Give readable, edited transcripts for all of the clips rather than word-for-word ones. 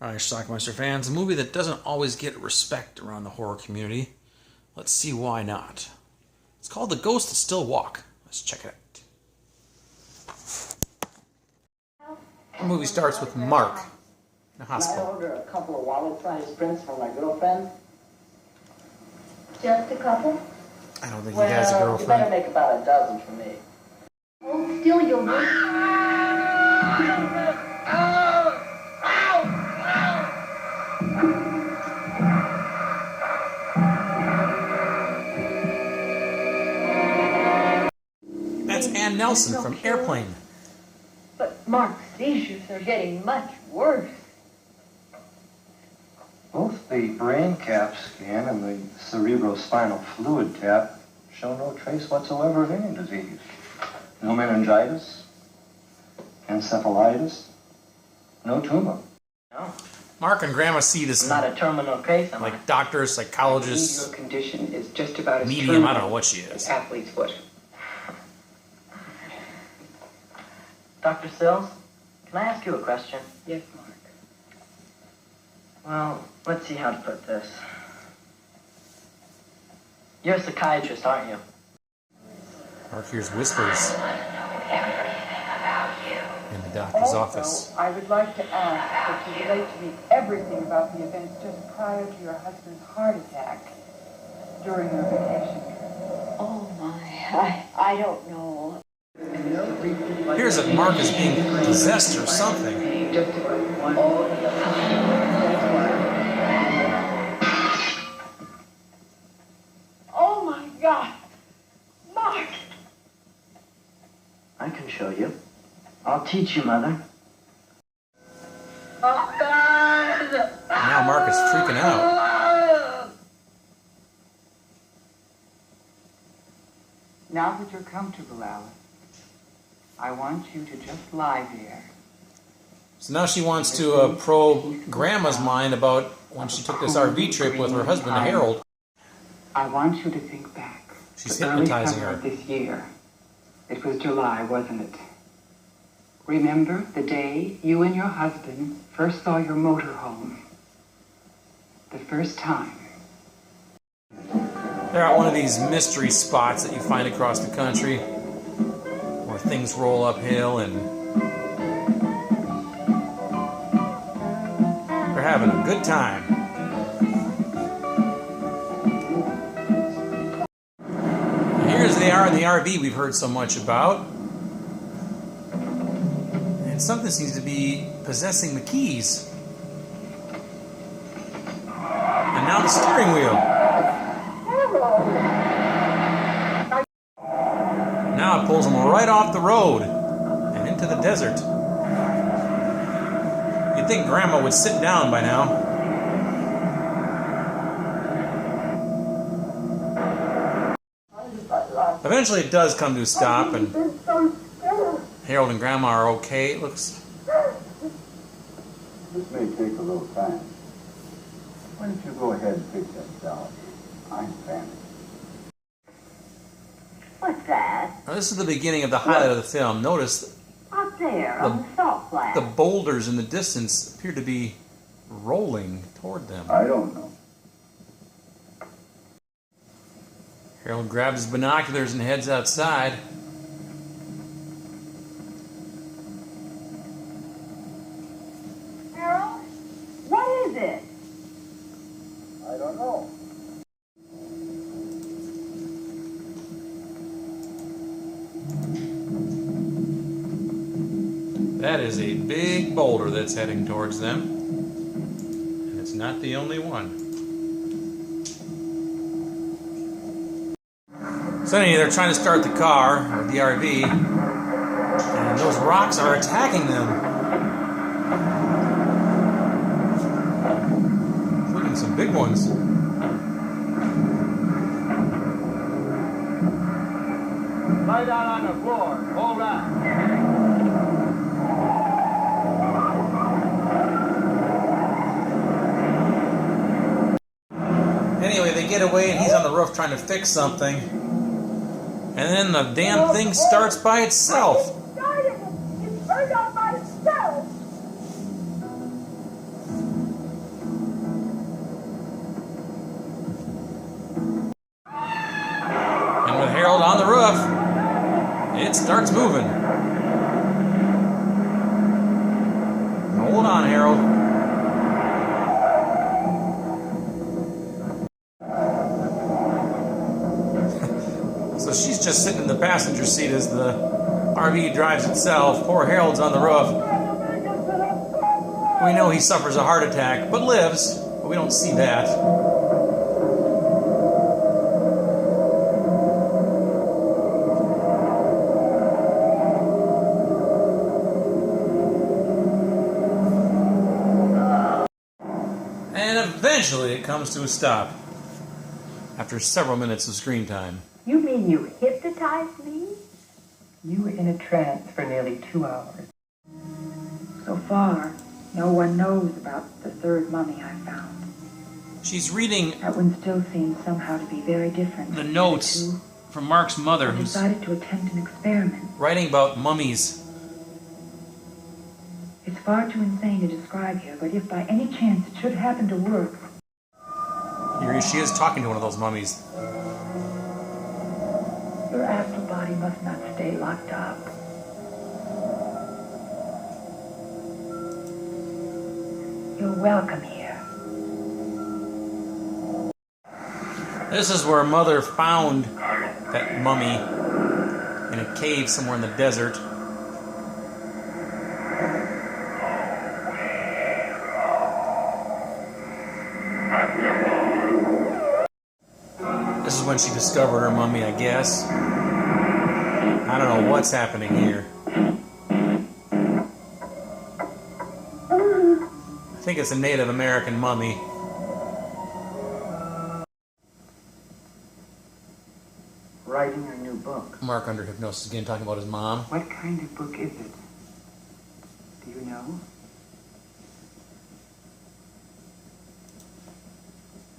Alright, Schlockmeister fans, a movie that doesn't always get respect around the horror community. Let's see why not. It's called The Ghosts That Still Walk. Let's check it out. The movie starts with Mark in a hospital. Can I order a couple of wallet-sized prints for my girlfriend? Just a couple? I don't think he has a girlfriend. You better make about a dozen for me. Oh, still you'll That's Ann Nelson from Airplane. But Mark's seizures are getting much worse. Both the brain cap scan and the cerebrospinal fluid tap show no trace whatsoever of any disease. No meningitis, encephalitis, no tumor. No, Mark and Grandma see this not a terminal case. I'm like doctors, psychologists, Your condition is just about as medium, I don't know terminal what she as is. athlete's foot. Dr. Sills, can I ask you a question? Yes, Mark. Well, let's see how to put this. You're a psychiatrist, aren't you? Mark hears whispers in the doctor's office. I would like to ask that you relate to me everything about the events just prior to your husband's heart attack during your vacation. Oh my, I don't know. Hears that Mark is being possessed or something. Just about one. Oh my God! Mark! I can show you. I'll teach you, Mother. Now Mark is freaking out. Now that you're comfortable, Alice, I want you to just lie there. So now she wants to probe Grandma's mind about when she took this RV trip with her husband, Harold. I want you to think back. She's The early hypnotizing summer her. of this year. It was July, wasn't it? Remember the day you and your husband first saw your motorhome? The first time. They're at one of these mystery spots that you find across the country where things roll uphill and they're having a good time. And here they are in the RV we've heard so much about. And something seems to be possessing the keys. And now the steering wheel. Now it pulls them right off the road and into the desert. You'd think Grandma would sit down by now. Eventually it does come to a stop and Harold and Grandma are okay, it looks. This may take a little time. Why don't you go ahead and fix that doll? I'm famished. What's that? Now this is the beginning of the highlight of the film. Notice Up there on the salt flat. the boulders in the distance appear to be rolling toward them. I don't know. Harold grabs his binoculars and heads outside. Harold? What is it? I don't know. That is a big boulder that's heading towards them. And it's not the only one. So anyway, they're trying to start the car, or the RV, and those rocks are attacking them. Including some big ones. Lie down on the floor. Hold on. Anyway, they get away and he's on the roof trying to fix something. And then the damn thing starts by itself. It turned on by itself. It starts moving. Hold on, Harold. So she's just sitting in the passenger seat as the RV drives itself. Poor Harold's on the roof. We know he suffers a heart attack, but lives. But we don't see that. And eventually it comes to a stop. After several minutes of screen time. You mean you hypnotized me? You were in a trance for nearly 2 hours. So far, no one knows about the third mummy I found. She's reading That one still seems somehow to be very different. the from notes the two. from Mark's mother, I who's decided to attempt an experiment. writing about mummies. It's far too insane to describe here, but if by any chance it should happen to work, Here she is talking to one of those mummies. your astral body must not stay locked up. You're welcome here. This is where Mother found that mummy in a cave somewhere in the desert. This is when she discovered her mummy, I guess. I don't know what's happening here. I think it's a Native American mummy. Writing a new book. Mark under hypnosis again, talking about his mom. What kind of book is it? Do you know?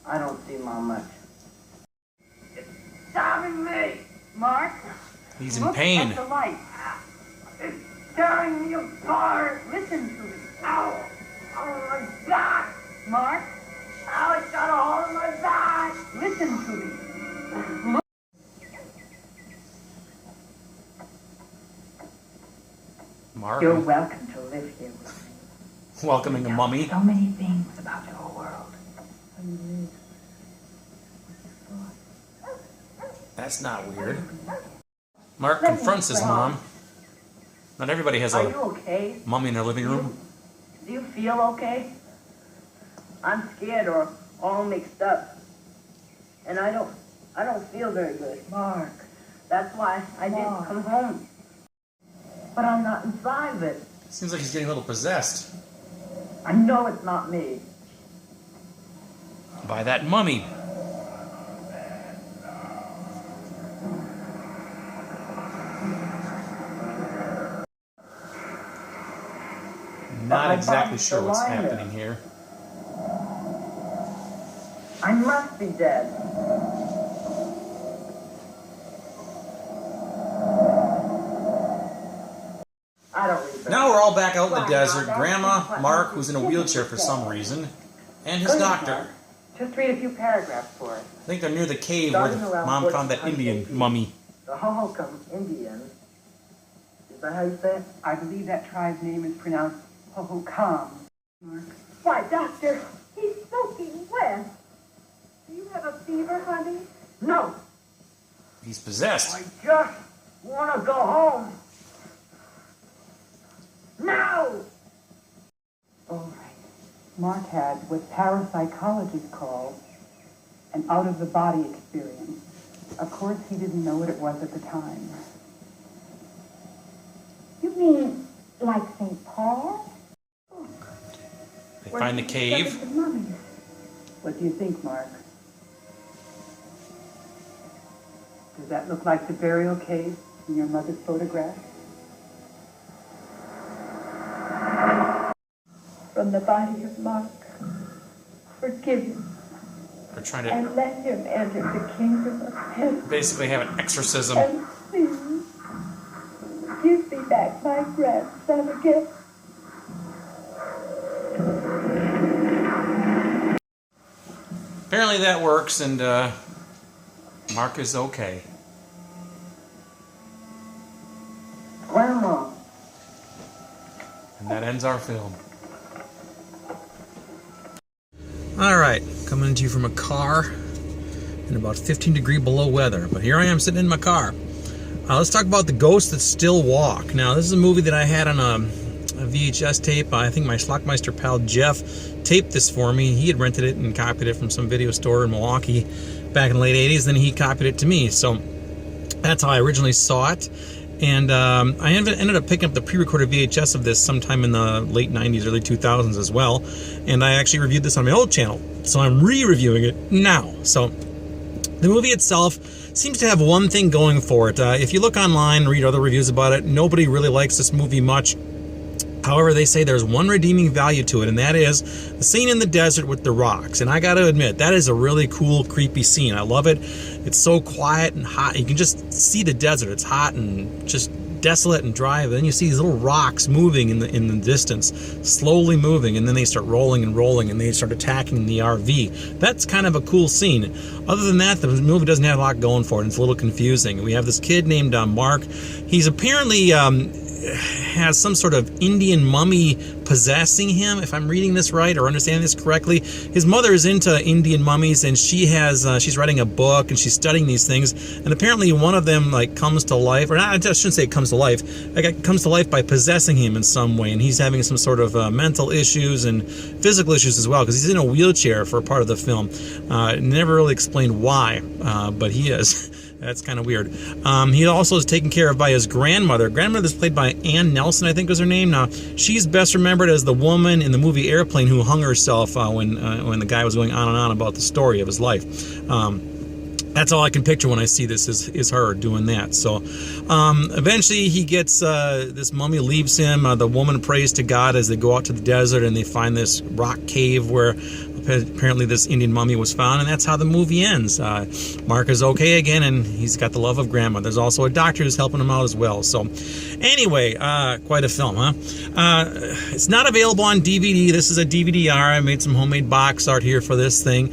I don't see Mom much. Stabbing me! Mark, He's in look pain. at the light. It's tearing me apart. Listen to me. Ow! Oh, my back! Mark? Ow, it's got a hole in my back! Listen to me. Look. Mark You're welcome to live here with me. welcoming a mummy. So many things about your world. That's not weird. Mark Let me confronts his try. mom. Not everybody has Are you a okay? mummy in their living room. Do you feel okay? I'm scared or all mixed up. And I don't feel very good. Mark, That's why I didn't Mom. come home. But I'm not inside of it. Seems like he's getting a little possessed I know it's not me. by that mummy. Not my exactly body's sure still what's lying there. happening here. I must be dead. I don't read books. Now we're all back out in the desert. Grandma, Mark, who's in a wheelchair for some reason, and his doctor. Just read a few paragraphs for us. I think they're near the cave where the mom found that Indian mummy. The Hohokam Indians. Is that how you say it? I believe that tribe's name is pronounced Hohokam. Mark. Why, doctor, he's soaking wet. Do you have a fever, honey? No, He's possessed. I just want to go home. Now! All right. Mark had what parapsychologists call an out-of-the-body experience. Of course, he didn't know what it was at the time. you mean like St. Paul? They find the cave. The mummies. What do you think, Mark? Does that look like the burial cave in your mother's photograph? From the body of Mark, forgive him They're trying to and let him enter the kingdom of heaven. basically have an exorcism. And please, give me back my grandson again. Apparently that works, and Mark is okay. And that ends our film. Alright, coming to you from a car in about 15-degree below weather. But here I am sitting in my car. Let's talk about The Ghosts That Still Walk. Now, this is a movie that I had on a VHS tape. I think my Schlockmeister pal Jeff taped this for me. He had rented it and copied it from some video store in Milwaukee back in the late 80s. Then he copied it to me. So that's how I originally saw it. And I ended up picking up the pre-recorded VHS of this sometime in the late 90s, early 2000s as well. And I actually reviewed this on my old channel. So I'm re-reviewing it now. So the movie itself seems to have one thing going for it. If you look online and read other reviews about it, nobody really likes this movie much. However, they say there's one redeeming value to it, and that is the scene in the desert with the rocks. And I got to admit, that is a really cool, creepy scene. I love it. It's so quiet and hot. You can just see the desert. It's hot and just desolate and dry. But then you see these little rocks moving in the distance, slowly moving, and then they start rolling and rolling, and they start attacking the RV. That's kind of a cool scene. Other than that, the movie doesn't have a lot going for it. It's a little confusing. We have this kid named Mark. He's apparently has some sort of Indian mummy possessing him, if I'm reading this right or understanding this correctly. His mother is into Indian mummies, and she's writing a book and she's studying these things, and apparently one of them like comes to life, or not, I shouldn't say it comes to life, it comes to life by possessing him in some way, and he's having some sort of mental issues and physical issues as well, because he's in a wheelchair for a part of the film. Never really explained why, but he is. That's kind of weird. He also is taken care of by his grandmother. Grandmother's played by Ann Nelson, I think was her name. Now, she's best remembered as the woman in the movie Airplane who hung herself when the guy was going on and on about the story of his life. That's all I can picture when I see this is her doing that. So eventually he gets, this mummy leaves him. The woman prays to God as they go out to the desert, and they find this rock cave where apparently this Indian mummy was found, and that's how the movie ends. Mark is okay again, and he's got the love of grandma. There's also a doctor who's helping him out as well. So anyway, quite a film, huh? It's not available on DVD. This is a DVD-R. I made some homemade box art here for this thing.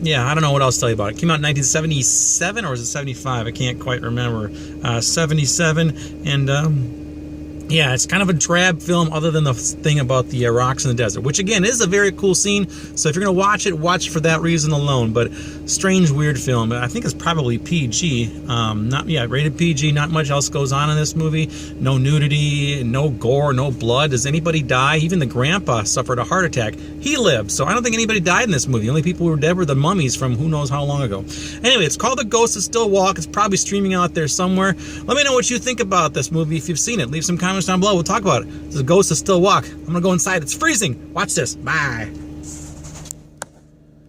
Yeah, I don't know what else to tell you about it. It came out in 1977, or was it 75? I can't quite remember. 77, and yeah, it's kind of a drab film other than the thing about the rocks in the desert, which again is a very cool scene. So if you're going to watch it for that reason alone. But strange, weird film. I think it's probably PG. Rated PG. Not much else goes on in this movie. No nudity, no gore, no blood. Does anybody die? Even the grandpa suffered a heart attack. He lived, so I don't think anybody died in this movie. The only people who were dead were the mummies from who knows how long ago. Anyway, it's called The Ghosts That Still Walk. It's probably streaming out there somewhere. Let me know what you think about this movie if you've seen it. Leave some comments down below. We'll talk about it. This is Ghosts That Still Walk. I'm gonna go inside. It's freezing. Watch this. Bye.